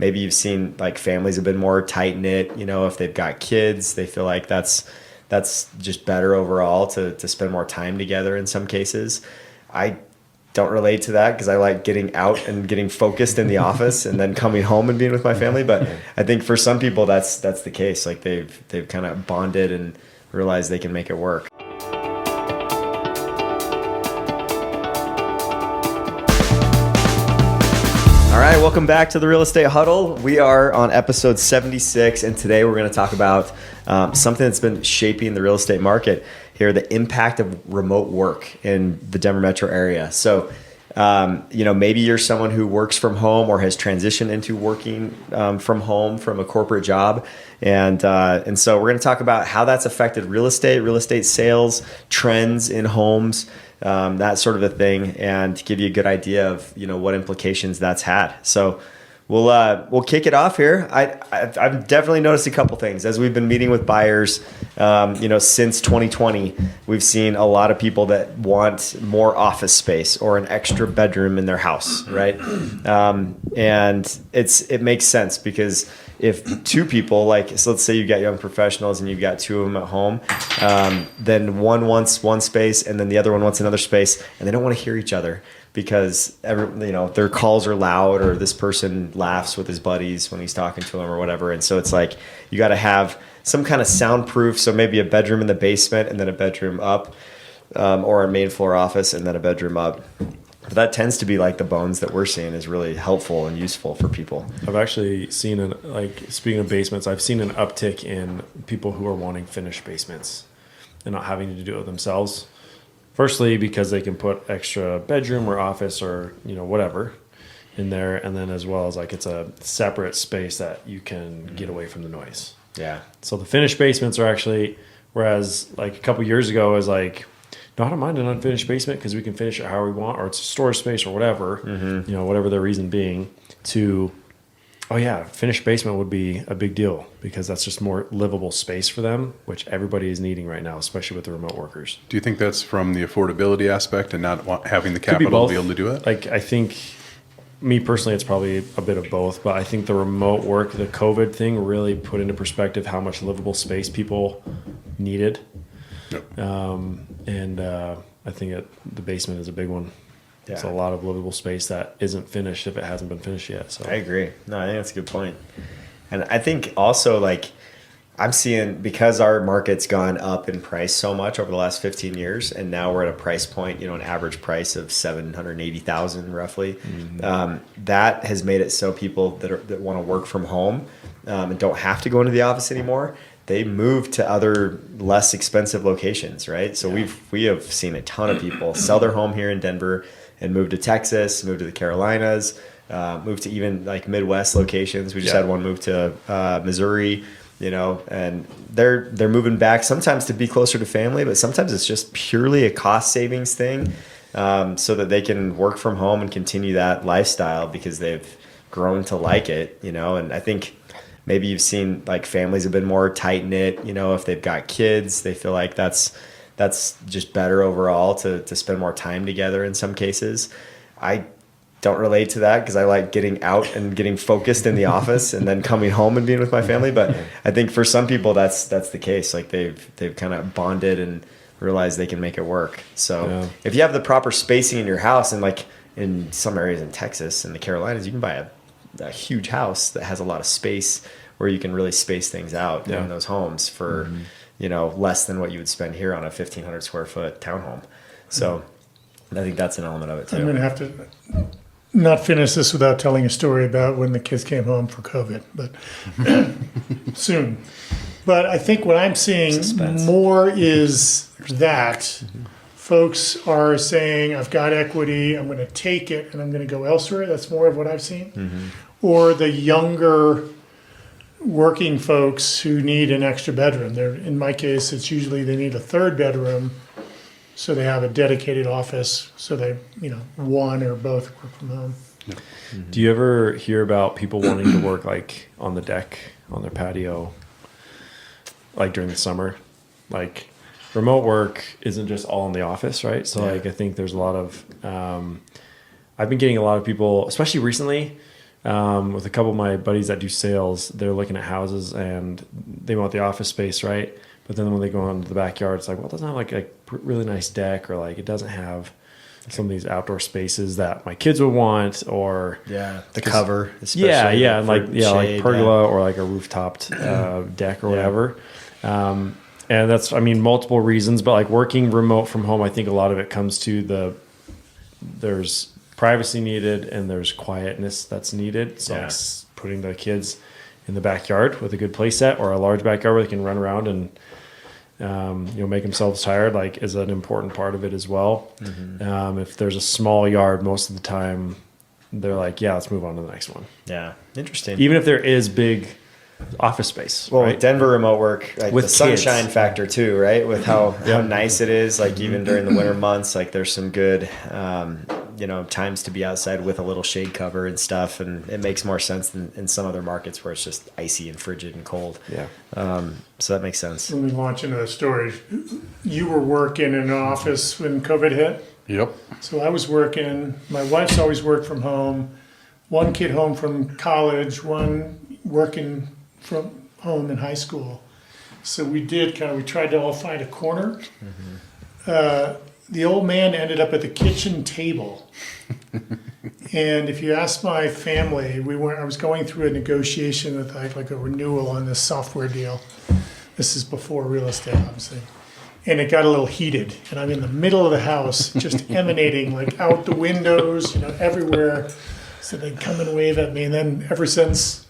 maybe you've seen like families have been more tight knit. If they've got kids, they feel like that's just better overall to spend more time together in some cases. I don't relate to that because I like getting out and getting focused in the office and then coming home and being with my family. But I think for some people that's the case. Like they've kind of bonded and realized they can make it work. All right, welcome back to the Real Estate Huddle. We are on episode 76, and today we're going to talk about something that's been shaping the real estate market here, the impact of remote work in the Denver metro area. So, maybe you're someone who works from home or has transitioned into working from home from a corporate job. And so we're going to talk about how that's affected real estate sales, trends in homes, that sort of a thing, and give you a good idea of, what implications that's had. So we'll kick it off here. I've definitely noticed a couple things as we've been meeting with buyers. Since 2020, we've seen a lot of people that want more office space or an extra bedroom in their house, right? And it makes sense because if two people, so let's say you've got young professionals and you've got two of them at home, then one wants one space and then the other one wants another space, and they don't want to hear each other because their calls are loud, or this person laughs with his buddies when he's talking to them or whatever. And so it's like you got to have some kind of soundproof. So maybe a bedroom in the basement and then a bedroom up, or a main floor office and then a bedroom up. But that tends to be like the bones that we're seeing is really helpful and useful for people. I've actually seen speaking of basements, I've seen an uptick in people who are wanting finished basements and not having to do it themselves. Firstly, because they can put extra bedroom or office or, whatever in there. And then as well as it's a separate space that you can get away from the noise. Yeah. So the finished basements are actually, whereas a couple years ago is no, I don't mind an unfinished basement because we can finish it however we want, or it's a storage space or whatever, whatever the reason being, to, oh yeah, finished basement would be a big deal because that's just more livable space for them, which everybody is needing right now, especially with the remote workers. Do you think that's from the affordability aspect and not having the capital to be able to do it? I think, me personally, it's probably a bit of both, but I think the remote work, the COVID thing really put into perspective how much livable space people needed. Yep. I think the basement is a big one. Yeah. It's a lot of livable space that isn't finished if it hasn't been finished yet. So I agree. No, I think that's a good point. And I think also I'm seeing, because our market's gone up in price so much over the last 15 years, and now we're at a price point, an average price of $780,000 roughly. That has made it so people that want to work from home and don't have to go into the office anymore, they move to other less expensive locations, right? So we have seen a ton of people sell their home here in Denver and move to Texas, move to the Carolinas, move to even Midwest locations. We just had one move to Missouri, and they're moving back sometimes to be closer to family, but sometimes it's just purely a cost savings thing, so that they can work from home and continue that lifestyle because they've grown to like it, and I think maybe you've seen families have been more tight knit, if they've got kids, they feel like that's just better overall to spend more time together in some cases. I don't relate to that because I like getting out and getting focused in the office and then coming home and being with my family. But I think for some people that's the case. They've kind of bonded and realized they can make it work. So if you have the proper spacing in your house, and in some areas in Texas and the Carolinas, you can buy a huge house that has a lot of space where you can really space things out in those homes for less than what you would spend here on a 1,500 square foot townhome. So I think that's an element of it too. I'm going to have to not finish this without telling a story about when the kids came home for COVID, but soon. But I think what I'm seeing more is that folks are saying, I've got equity, I'm going to take it, and I'm going to go elsewhere. That's more of what I've seen. Or the younger working folks who need an extra bedroom. In my case, it's usually they need a third bedroom, so they have a dedicated office, so they, one or both work from home. Do you ever hear about people wanting to work on the deck, on their patio, during the summer? Remote work isn't just all in the office, right? So I think there's a lot of, I've been getting a lot of people, especially recently, with a couple of my buddies that do sales. They're looking at houses and they want the office space, right? But then when they go into the backyard, it's like, well, it doesn't have like a really nice deck, or like it doesn't have some of these outdoor spaces that my kids would want, or the cover, and like shade, pergola or like a rooftopped deck or whatever. And that's, I mean, multiple reasons, but like working remote from home, I think a lot of it comes to there's privacy needed and there's quietness that's needed. So like putting the kids in the backyard with a good play set, or a large backyard where they can run around and make themselves tired, like, is an important part of it as well. If there's a small yard, most of the time they're like, yeah, let's move on to the next one. Yeah, interesting. Even if there is big office space. Well, right? with Denver remote work, like with the sunshine factor too, right? With how nice it is, like even during the winter months, like there's some good, times to be outside with a little shade cover and stuff, and it makes more sense than in some other markets where it's just icy and frigid and cold. Yeah. So that makes sense. Let me launch into a story. You were working in an office when COVID hit. Yep. So I was working. My wife's always worked from home. One kid home from college. One working from home in high school. So we tried to all find a corner. The old man ended up at the kitchen table. And if you ask my family, I was going through a negotiation with like a renewal on this software deal. This is before real estate, obviously. And it got a little heated. And I'm in the middle of the house, just emanating like out the windows, everywhere. So they'd come and wave at me. And then ever since,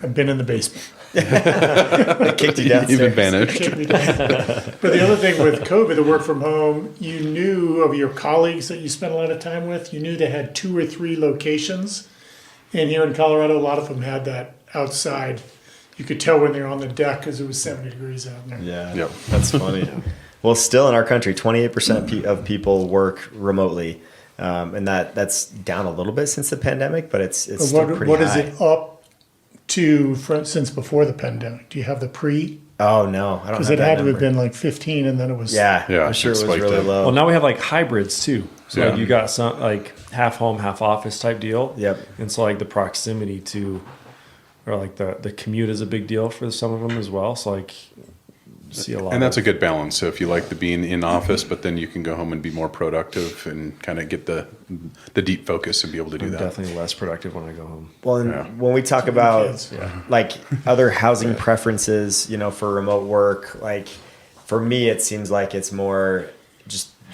I've been in the basement. They kicked you downstairs. You've been banished. But the other thing with COVID, the work from home, you knew of your colleagues that you spent a lot of time with. You knew they had 2 or 3 locations. And here in Colorado, a lot of them had that outside. You could tell when they were on the deck because it was 70 degrees out there. Yeah, Yep. That's funny. Well, still in our country, 28% of people work remotely. And that's down a little bit since the pandemic, but it's still pretty high. What is it up to since before the pandemic? Do you have the pre? Oh, no. I don't have Because it that had to number. have been like 15 and then it was... Yeah, I'm sure it it was spiked really up. low. Well, now we have like hybrids too. So Yeah. like you got some like half home, half office type deal. Yep. And so like the proximity to, or like the commute is a big deal for some of them as well. So like see a lot. And that's a good balance. So if you like the being in office, but then you can go home and be more productive and kind of get the deep focus and be able to do I'm that. definitely less productive when I go home. Well, and Yeah. when we talk about kids. like other housing preferences, for remote work, like for me, it seems like it's more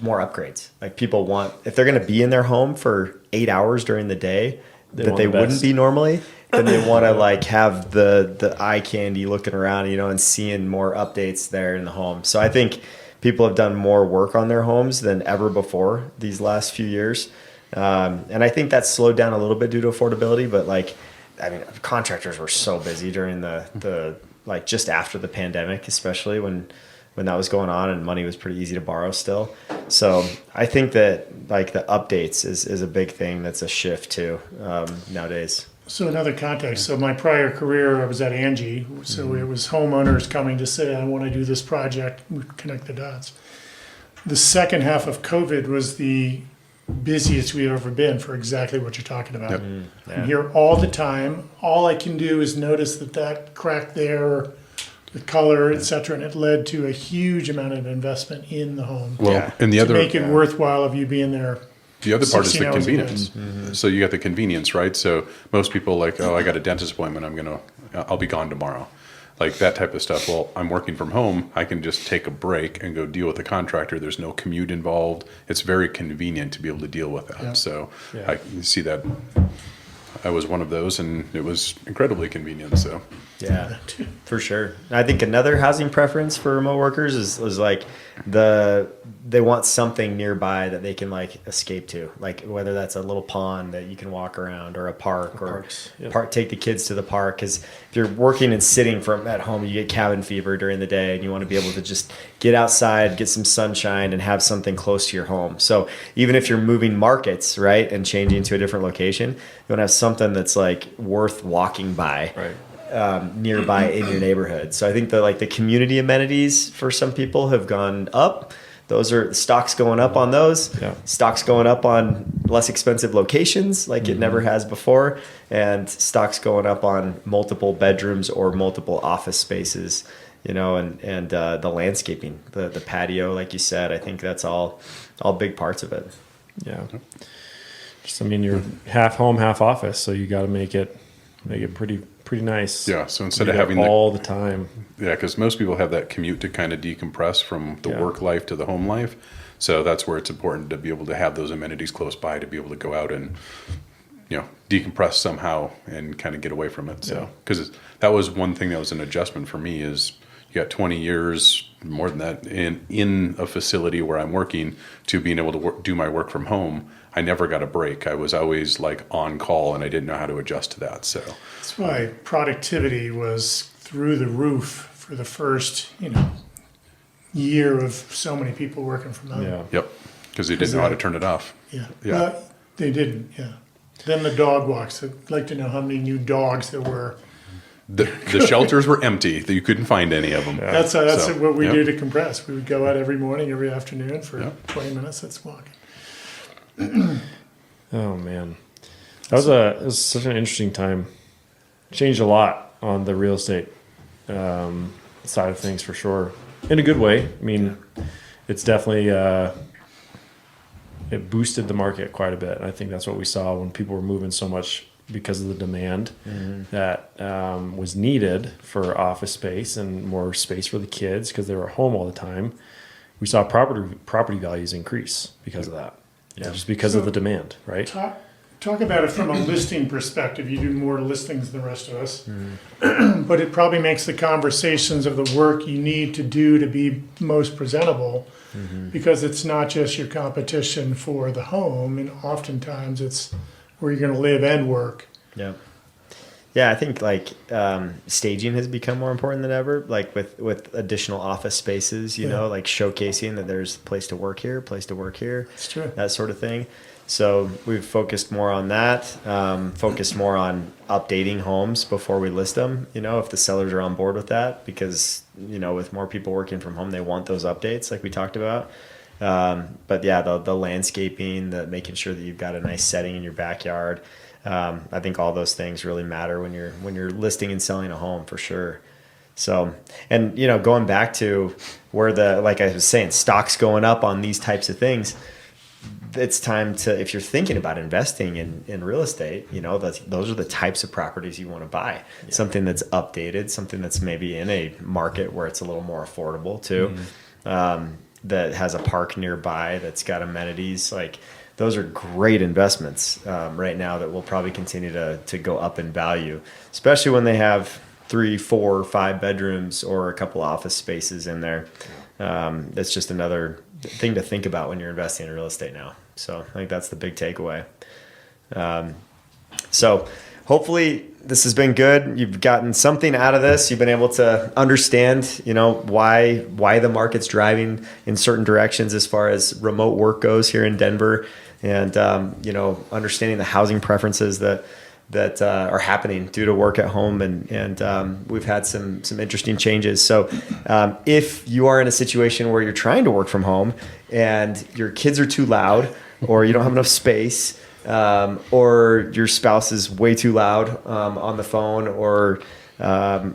upgrades. Like people want, if they're going to be in their home for 8 hours during the day that want they the wouldn't best. be normally, then they want to like have the eye candy looking around, and seeing more updates there in the home. So I think people have done more work on their homes than ever before these last few years. And I think that's slowed down a little bit due to affordability, but contractors were so busy during the like just after the pandemic, especially when that was going on and money was pretty easy to borrow still. So I think that like the updates is a big thing. That's a shift too nowadays. So another context. So my prior career, I was at Angie. So it was homeowners coming to say, I want to do this project, connect the dots. The second half of COVID was the busiest we've ever been for exactly what you're talking about. Yep. I'm here all the time. All I can do is notice that crack there, the color, et cetera, and it led to a huge amount of investment in the home. Well, Yeah. and the to other make it worthwhile of you being there. The other part is 16 the hours a day. convenience. So you got the convenience, right? So most people like, I got a dentist appointment. I'll be gone tomorrow. Like that type of stuff. Well, I'm working from home. I can just take a break and go deal with the contractor. There's no commute involved. It's very convenient to be able to deal with that. Yeah. So Yeah. I can see that. I was one of those, and it was incredibly convenient. So Yeah, for sure. I think another housing preference for remote workers is like they want something nearby that they can like escape to, like whether that's a little pond that you can walk around or a park or Parks, yep. take the kids to the park. Because if you're working and sitting from at home, you get cabin fever during the day, and you want to be able to just get outside, get some sunshine, and have something close to your home. So even if you're moving markets, right, and changing to a different location, you want to have something that's like worth walking by. Right. Nearby in your neighborhood. So I think the community amenities for some people have gone up. Those are stocks going up on those. Yeah. Stocks going up on less expensive locations like it never has before, and stocks going up on multiple bedrooms or multiple office spaces, and the landscaping, the patio, like you said. I think that's all big parts of it. Yeah. You're half home, half office, so you got to make it pretty nice. Yeah. So instead of having all the time. Yeah, because most people have that commute to kind of decompress from the work life to the home life. So that's where it's important to be able to have those amenities close by to be able to go out and, decompress somehow and kind of get away from it. So, because that was one thing that was an adjustment for me is you got 20 years, more than that, in a facility where I'm working to being able to do my work from home. I never got a break. I was always like on call, and I didn't know how to adjust to that. So That's why productivity was through the roof for the first, year of so many people working from home. Yeah. yep, because they didn't know how to turn it off. Yeah. Yeah. Well, they didn't. Yeah. Then the dog walks. I'd like to know how many new dogs there were. The shelters were empty. You couldn't find any of them. That's what we yep. do to compress. We would go out every morning, every afternoon for Yep. 20 minutes. That's walking. Oh man, it was such an interesting time. Changed a lot on the real estate side of things for sure, in a good way. I mean, it's definitely it boosted the market quite a bit. And I think that's what we saw when people were moving so much because of the demand that was needed for office space and more space for the kids because they were at home all the time. We saw property values increase because of that. Yeah, just because of the demand, right? Talk about it from a listing perspective. You do more listings than the rest of us. But it probably makes the conversations of the work you need to do to be most presentable because it's not just your competition for the home, and oftentimes it's where you're going to live and work. Yeah. Yeah, I think staging has become more important than ever, like with additional office spaces, like showcasing that there's a place to work here, It's true. that sort of thing. So we've focused more on that, focused more on updating homes before we list them, if the sellers are on board with that, because, with more people working from home, they want those updates like we talked about. But yeah, the landscaping, making sure that you've got a nice setting in your backyard. I think all those things really matter when you're listing and selling a home for sure. So, and going back to where like I was saying, stocks going up on these types of things, it's time to, if you're thinking about investing in real estate, those are the types of properties you want to buy. Yeah. Something that's updated, something that's maybe in a market where it's a little more affordable too, that has a park nearby, that's got amenities. Like those are great investments right now that will probably continue to go up in value, especially when they have 3, 4, 5 bedrooms or a couple office spaces in there. That's just another thing to think about when you're investing in real estate now. So I think that's the big takeaway. So hopefully this has been good. You've gotten something out of this. You've been able to understand, why the market's driving in certain directions as far as remote work goes here in Denver, and understanding the housing preferences that are happening due to work at home, and we've had some interesting changes. So if you are in a situation where you're trying to work from home and your kids are too loud, or you don't have enough space, or your spouse is way too loud on the phone, or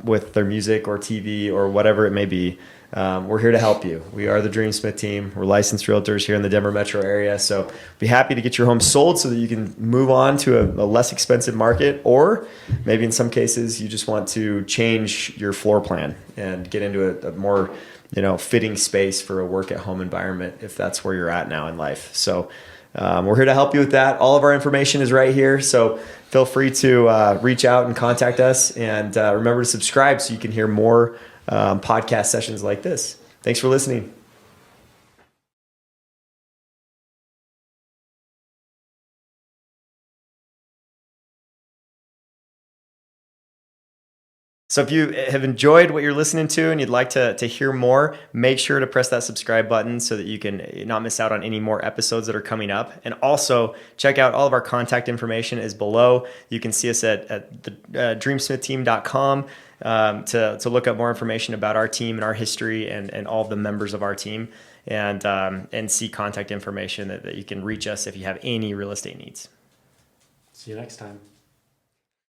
with their music or TV or whatever it may be, we're here to help you. We are the Dreamsmith team. We're licensed realtors here in the Denver metro area. So be happy to get your home sold so that you can move on to a less expensive market, or maybe in some cases you just want to change your floor plan and get into a more fitting space for a work at home environment if that's where you're at now in life. So we're here to help you with that. All of our information is right here. So feel free to reach out and contact us, and remember to subscribe so you can hear more podcast sessions like this. Thanks for listening. So if you have enjoyed what you're listening to and you'd like to hear more, make sure to press that subscribe button so that you can not miss out on any more episodes that are coming up. And also check out all of our contact information is below. You can see us at the dreamsmithteam.com to look up more information about our team and our history and all of the members of our team. and see contact information that you can reach us if you have any real estate needs. See you next time.